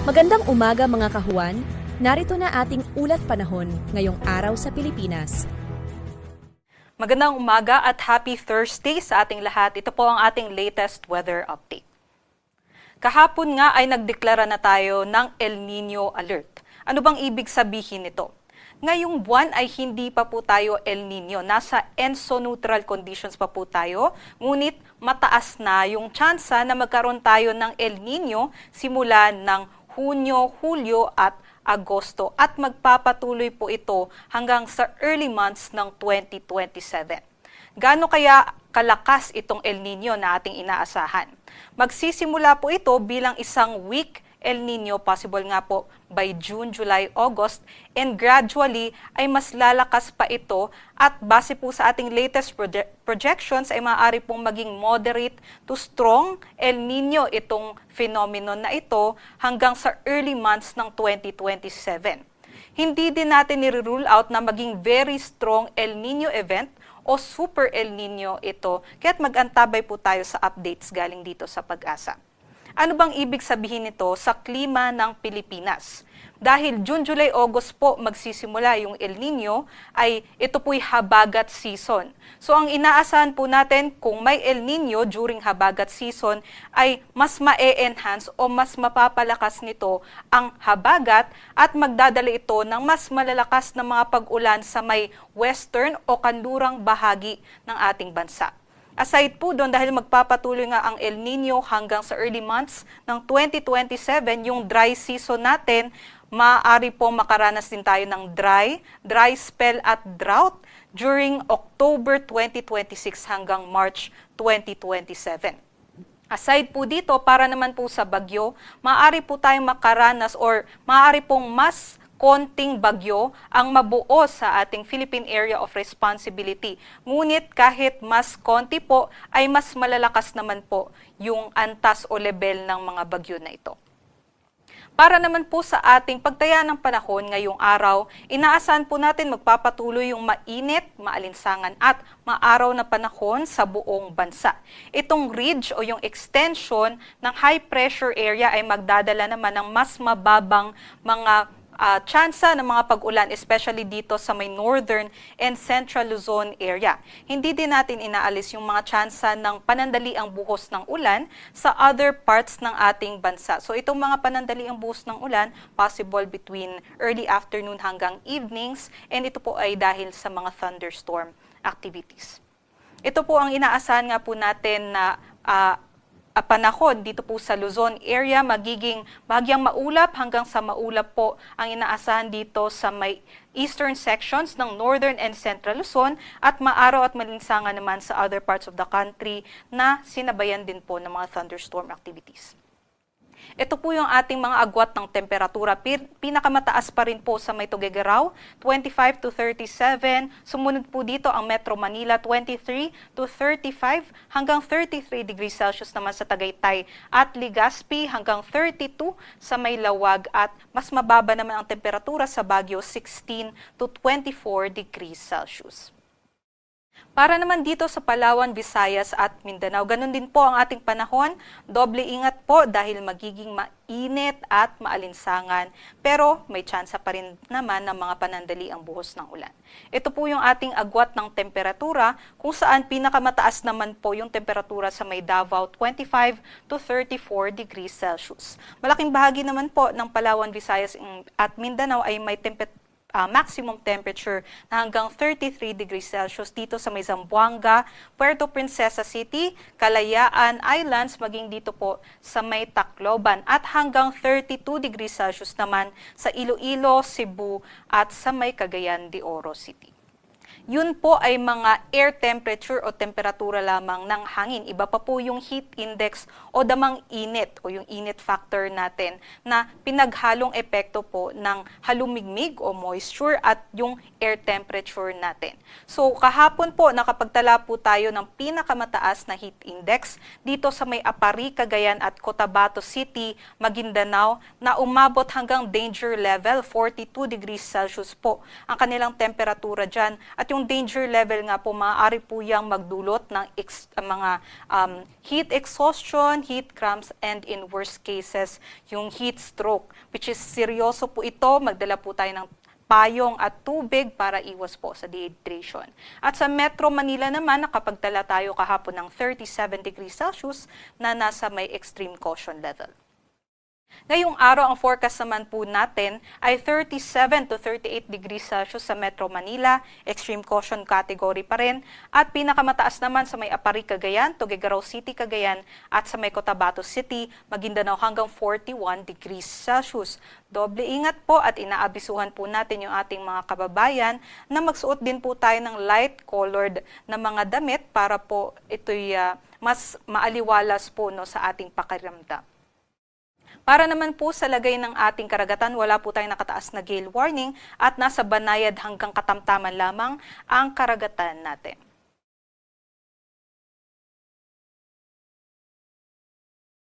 Magandang umaga mga kahuan, narito na ating ulat panahon ngayong araw sa Pilipinas. Magandang umaga at happy Thursday sa ating lahat. Ito po ang ating latest weather update. Kahapon nga ay nagdeklara na tayo ng El Nino Alert. Ano bang ibig sabihin nito? Ngayong buwan ay hindi pa po tayo El Nino. Nasa ENSO-neutral conditions pa po tayo. Ngunit mataas na yung tsansa na magkaroon tayo ng El Nino simula ng Hunyo, Hulyo at Agosto. At magpapatuloy po ito hanggang sa early months ng 2027. Gaano kaya kalakas itong El Nino na ating inaasahan? Magsisimula po ito bilang isang weak El Nino, possible nga po by June, July, August, and gradually ay mas lalakas pa ito at base po sa ating latest projections ay maaari pong maging moderate to strong El Nino itong phenomenon na ito hanggang sa early months ng 2027. Hindi din natin nire-rule out na maging very strong El Nino event o super El Nino ito, kaya't mag-antabay po tayo sa updates galing dito sa Pag-asa. Ano bang ibig sabihin nito sa klima ng Pilipinas? Dahil June, July, August po magsisimula yung El Nino, ay ito po'y habagat season. So ang inaasahan po natin kung may El Nino during habagat season ay mas ma-enhance o mas mapapalakas nito ang habagat at magdadala ito ng mas malalakas na mga pag-ulan sa may western o kanlurang bahagi ng ating bansa. Aside po doon, dahil magpapatuloy nga ang El Nino hanggang sa early months ng 2027, yung dry season natin, maaari po makaranas din tayo ng dry spell at drought during October 2026 hanggang March 2027. Aside po dito, para naman po sa bagyo, maaari po tayong makaranas or maaari pong mas konting bagyo ang mabuo sa ating Philippine Area of Responsibility. Ngunit kahit mas konti po, ay mas malalakas naman po yung antas o level ng mga bagyo na ito. Para naman po sa ating pagtaya ng panahon ngayong araw, inaasahan po natin magpapatuloy yung mainit, maalinsangan at maaraw na panahon sa buong bansa. Itong ridge o yung extension ng high pressure area ay magdadala naman ng mas mababang mga tsansa ng mga pag-ulan, especially dito sa may northern and central Luzon area. Hindi din natin inaalis yung mga tsansa ng panandaliang buhos ng ulan sa other parts ng ating bansa. So itong mga panandaliang buhos ng ulan, possible between early afternoon hanggang evenings, and ito po ay dahil sa mga thunderstorm activities. Ito po ang inaasahan nga po natin na panahon dito po sa Luzon area, magiging bahagyang maulap hanggang sa maulap po ang inaasahan dito sa may eastern sections ng northern and central Luzon at maaraw at malinsangan naman sa other parts of the country na sinabayan din po ng mga thunderstorm activities. Ito po yung ating mga agwat ng temperatura. Pinakamataas pa rin po sa may Tuguegarao, 25 to 37. Sumunod po dito ang Metro Manila, 23 to 35 hanggang 33 degrees Celsius naman sa Tagaytay. At Legazpi hanggang 32 sa may Lawag at mas mababa naman ang temperatura sa Baguio, 16 to 24 degrees Celsius. Para naman dito sa Palawan, Visayas at Mindanao, ganun din po ang ating panahon. Doble ingat po dahil magiging mainit at maalinsangan. Pero may tsansa pa rin naman ng mga panandali ang buhos ng ulan. Ito po yung ating agwat ng temperatura kung saan pinakamataas naman po yung temperatura sa may Davao, 25 to 34 degrees Celsius. Malaking bahagi naman po ng Palawan, Visayas at Mindanao ay may maximum temperature na hanggang 33 degrees Celsius dito sa may Zamboanga, Puerto Princesa City, Kalayaan Islands, maging dito po sa may Tacloban at hanggang 32 degrees Celsius naman sa Iloilo, Cebu at sa may Cagayan de Oro City. Yun po ay mga air temperature o temperatura lamang ng hangin. Iba pa po yung heat index o damang init o yung init factor natin na pinaghalong epekto po ng halumigmig o moisture at yung air temperature natin. So kahapon po nakapagtala po tayo ng pinakamataas na heat index dito sa may Apari, Cagayan at Cotabato City, Maguindanao na umabot hanggang danger level 42 degrees Celsius po ang kanilang temperatura dyan. At yung danger level nga po, maaari po yang magdulot ng mga heat exhaustion, heat cramps, and in worst cases, yung heat stroke, which is seryoso po ito. Magdala po tayo ng payong at tubig para iwas po sa dehydration. At sa Metro Manila naman, nakapagtala tayo kahapon ng 37 degrees Celsius na nasa may extreme caution level. Ngayong araw, ang forecast naman po natin ay 37 to 38 degrees Celsius sa Metro Manila, extreme caution category pa rin, at pinakamataas naman sa may Apari, Cagayan, Tuguegarao City, Cagayan, at sa may Cotabato City, Maguindanao hanggang 41 degrees Celsius. Doble ingat po at inaabisuhan po natin yung ating mga kababayan na magsuot din po tayo ng light-colored na mga damit para po ito'y mas maaliwalas po no, sa ating pakiramdam. Para naman po sa lagay ng ating karagatan, wala po tayong nakataas na gale warning at nasa banayad hanggang katamtaman lamang ang karagatan natin.